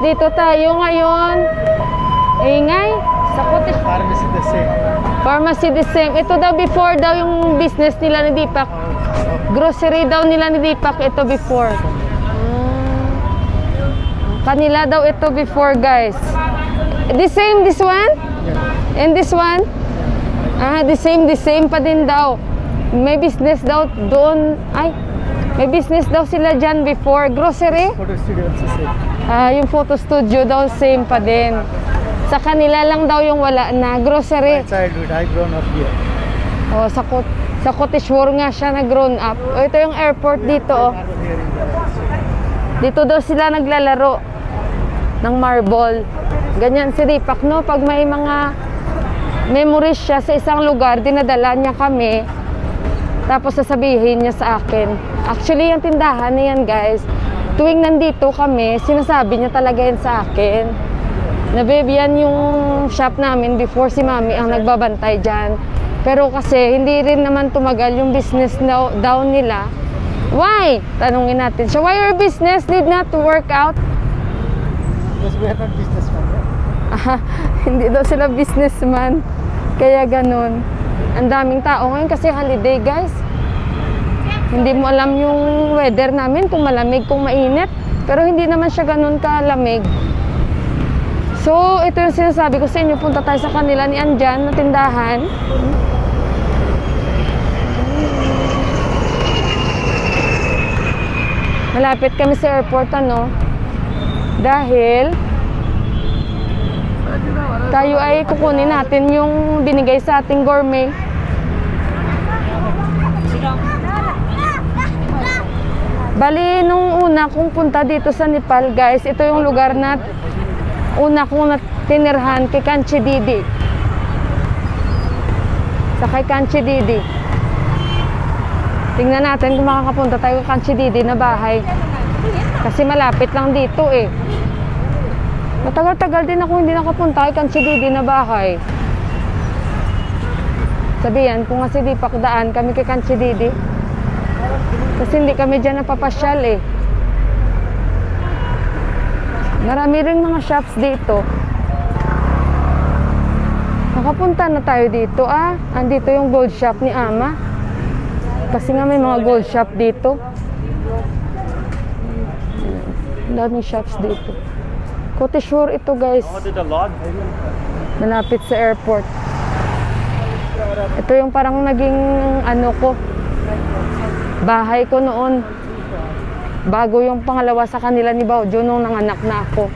dito tayo ngayon. Ingay. Sa cottage. Pharmacy the same. Pharmacy the same. Ito daw before daw yung business nila ni Deepak. Grocery daw nila ni Deepak. Ito before. Kanila daw ito before, guys. The same, this one? Yeah. And this one? Ah, the same pa din daw. May business daw doon. Ay, may business daw sila dyan before. Grocery? Photo studio also same. Ah, yung photo studio daw same pa din. Sa kanila lang daw yung wala na. Grocery. My childhood, I grown up here. Oh, sa Cotteshore nga siya na grown up. Oh, ito yung airport dito, oh. Dito daw sila naglalaro ng marble. Ganyan si Deepak, no? Pag may mga memories siya sa isang lugar, dinadala niya kami. Tapos sasabihin niya sa akin. Actually, yung tindahan na yan, guys, tuwing nandito kami, sinasabi niya talaga yan sa akin. Nabebiyan yung shop namin before, si Mami ang nagbabantay dyan. Pero kasi, hindi rin naman tumagal yung business down nila. Why? Tanungin natin. So, why your business did not work out? Because we are not businessman. Aha, hindi daw sila businessman. Kaya ganun. Ang daming tao ngayon kasi holiday, guys. Hindi mo alam yung weather namin, kung malamig, kung mainit. Pero hindi naman siya ganun kalamig. So, ito yung sinasabi ko sa inyo. Punta tayo sa kanila ni Anjan na tindahan. Malapit kami sa airport, ano? Dahil tayo ay kukunin natin yung binigay sa ating gourmet. Bali, nung una kong punta dito sa Nepal, guys, ito yung lugar na una kong tinirhan kay Kanchi Didi. Sa kay Kanchi Didi. Tingnan natin kung makakapunta tayo kay Kanchi Didi na bahay. Kasi malapit lang dito eh. Matagal-tagal din ako hindi nakapunta kay Kanchi Didi na bahay. Sabihan, kung nga si Deepak daan kami kay Kanchi Didi. Kasi hindi kami dyan napapasyal eh. Marami rin mga shops dito. Nakapunta na tayo dito ah. Andito yung gold shop ni Ama. Kasi nga may mga gold shop dito. Daming shops dito. Cotteshore ito, guys. Malapit sa airport. Ito yung parang naging ano ko, bahay ko noon. Bago yung pangalawa sa kanila ni Baujo nung nanganak na ako.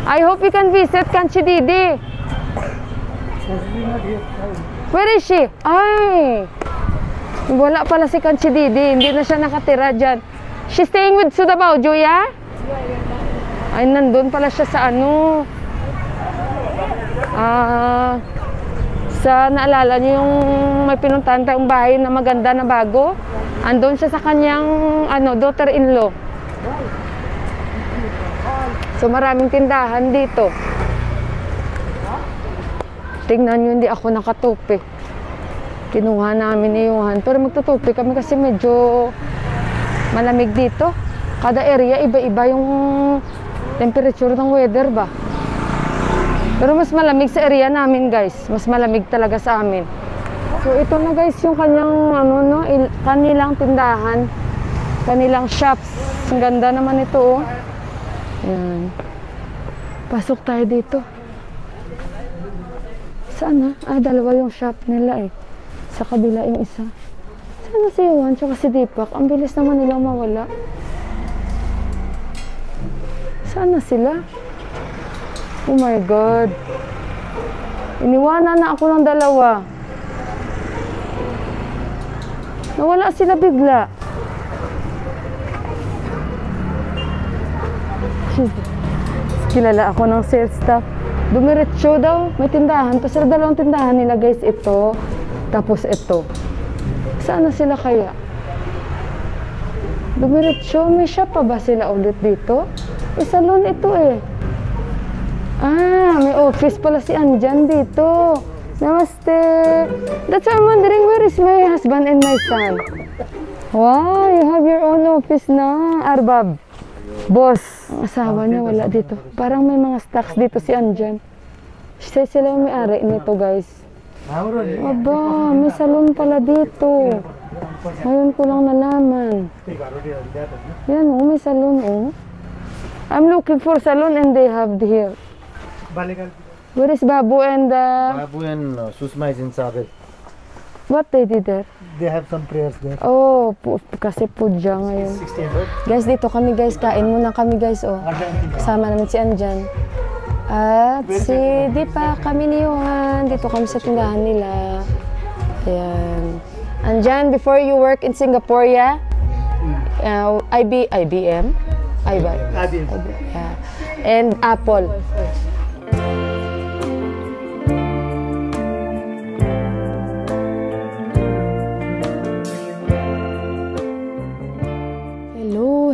I hope you can visit Kanchi Didi. Where is she? Ay! Wala pala si Kanchi Didi. Hindi na siya nakatira dyan. She's staying with Suda Baujo, yeah? Ay, nandun pala siya sa ano. Sa naalala niyo yung may pinuntahan tayong bahay na maganda na bago? Andun siya sa kanyang ano, daughter-in-law. So maraming tindahan dito. Tingnan nyo, hindi ako nakatupi. Kinuha namin ni Johan. Pero magtutupi kami kasi medyo malamig dito. Kada area, iba-iba yung temperature ng weather ba. Pero mas malamig sa area namin, guys. Mas malamig talaga sa amin. So ito na, guys, yung kanyang ano, no, kanilang tindahan. Kanilang shops. Ang ganda naman ito, oh. Yan. Pasok tayo dito. Saan, ah? Ah, dalawa yung shop nila eh. Sa kabila yung isa. Sana si Juan tsaka si Deepak? Ang bilis naman nilang mawala. Sana sila? Oh my God. Iniwanan na ako ng dalawa. Nawala sila bigla. Kilala ako ng sales staff. Dumiretso daw. May tindahan. Tapos dalawang tindahan nila, guys. Ito. Tapos ito. Saan na sila kaya? Dumiretso. May shop pa ba sila ulit dito? Salon ito eh. Ah, may office pala si Anjan dito. Namaste. That's why I'm wondering, where is my husband and my son? Wow, you have your own office na, Arbab. Boss, ang asawa niya wala dito. Parang may mga stocks dito si Anjan. Sila yung may-ari nito, guys. Aba, may salon pala dito. Ngayon ko lang nalaman. Yan oh, may salon oh. I'm looking for salon and they have here. Where is Babu and Babu and Susma is inside. what they did there? They have some prayers there. Oh, kasi pudya ngayon. 1600. Guys, dito kami guys. Kain muna kami guys oh. Kasama namin si Anjan. At si Dipa, kami ni Johan. Dito kami sa tindahan nila. Ayan. Anjan, before you work in Singapore, yeah? IBM? Yeah. And Apple.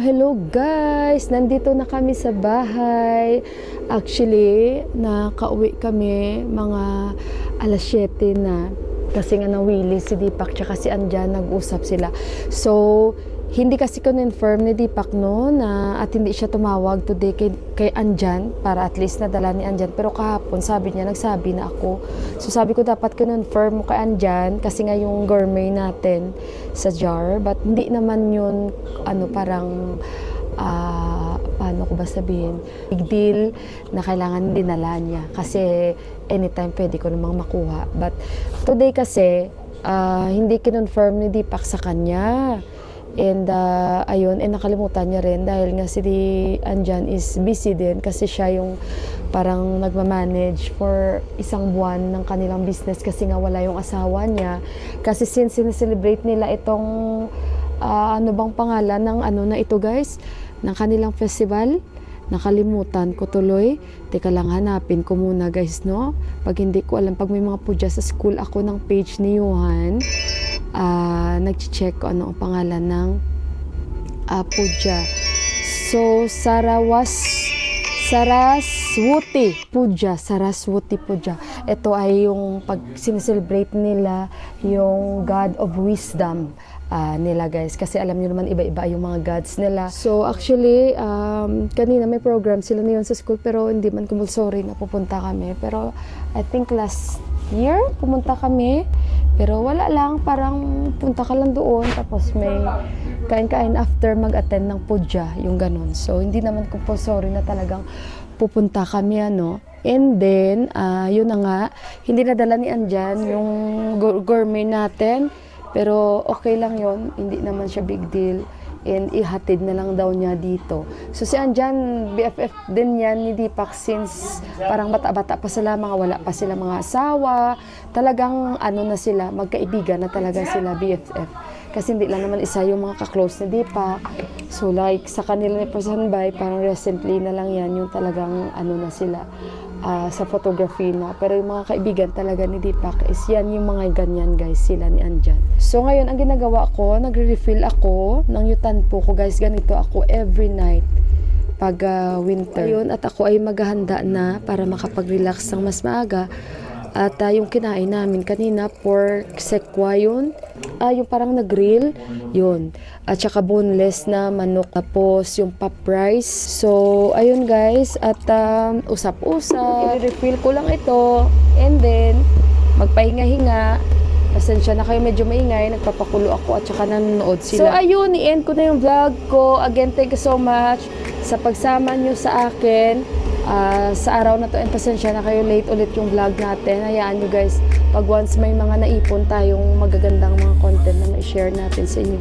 Hello guys! Nandito na kami sa bahay. Actually, nakauwi kami mga alas 7 na. Kasi nga nawili si Deepak tsaka si Anjan, nag-usap sila. So, hindi kasi confirm ni Deepak no, at hindi siya tumawag today kay Anjan para at least nadala ni Anjan. Pero kahapon, nagsabi na ako. So sabi ko dapat confirm mo kay Anjan kasi nga yung gourmet natin sa jar. But hindi naman yun, parang, paano ko ba sabihin, big deal na kailangan dinala niya. Kasi anytime pwede ko namang makuha. But today kasi, hindi kinonfirm ni Deepak sa kanya. And ayun, nakalimutan niya rin dahil nga si Anjan is busy din kasi siya yung parang nagmamanage for isang buwan ng kanilang business kasi nga wala yung asawa niya. Kasi since sineselebrate nila itong ano bang pangalan ng na ito guys, ng kanilang festival, nakalimutan ko tuloy. Teka lang, hanapin ko muna guys no, pag hindi ko alam, pag may mga pudya sa school ako ng page ni Johan, nag-check ko ano ang pangalan ng pudya. So Saraswati Puja. Ito ay yung pag sineselebrate nila yung God of Wisdom nila guys. Kasi alam niyo naman iba-iba yung mga gods nila. So actually, kanina may program sila na yun sa school pero hindi man compulsory na pupunta kami. Pero I think last year pumunta kami. Pero wala lang, parang punta ka lang doon tapos may kain-kain after mag-attend ng pudya, yung ganun. So hindi naman compulsory na talagang pupunta kami And then, yun na nga, hindi nadala ni Anjan yung gourmet natin. Pero okay lang yun, hindi naman siya big deal. And ihatid na lang daw niya dito. So si Anjan, BFF din yan ni Deepak since parang bata-bata pa sila, wala pa sila mga asawa. Talagang na sila, magkaibigan na talaga sila BFF. Kasi hindi lang naman isa yung mga ka-close ni Deepak. So like sa kanila ni Pasanbay, parang recently na lang yan yung talagang na sila. Sa photography na. Pero yung mga kaibigan talaga ni Deepak is yan yung mga ganyan guys, sila ni Anjan. So ngayon ang ginagawa ko, nagre-refill ako ng yutanpo ko guys. Ganito ako every night pag winter. Ayun, at ako ay maghahanda na para makapag-relax ng mas maaga. At yung kinain namin kanina, pork sekwa yun. Yung parang nag-grill, yun. At saka boneless na manok. Tapos yung pop rice. So, ayun guys. At usap-usap. I-refill ko lang ito. And then, magpahinga-hinga. Pasensya na kayo, medyo maingay. Nagpapakulo ako at saka nanonood sila. So, ayun. I-end ko na yung vlog ko. Again, thank you so much sa pagsama nyo sa akin. Sa araw na to, and pasensya na kayo, late ulit yung vlog natin. Hayaan nyo guys, pag once may mga naipon tayong magagandang mga content na ma-share natin sa inyo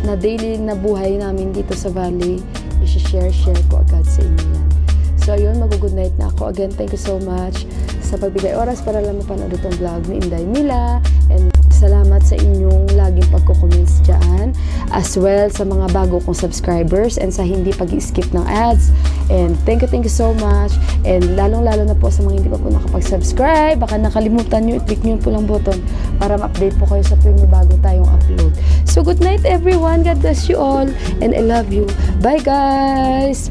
na daily na buhay namin dito sa Valley, i-share ko agad sa inyo yan. So ayun, mag-good night na ako. Again, thank you so much sa pagbigay oras para lang mapanood itong vlog ni Inday Mila, and salamat sa inyong laging pagko-comments dyan, as well sa mga bago kong subscribers and sa hindi pag-skip ng ads. And thank you so much. And lalong-lalo na po sa mga hindi pa po nakapag-subscribe, baka nakalimutan nyo, i-click nyo po lang button para ma-update po kayo sa tuwing may bago tayong upload. So good night everyone, God bless you all, and I love you. Bye guys!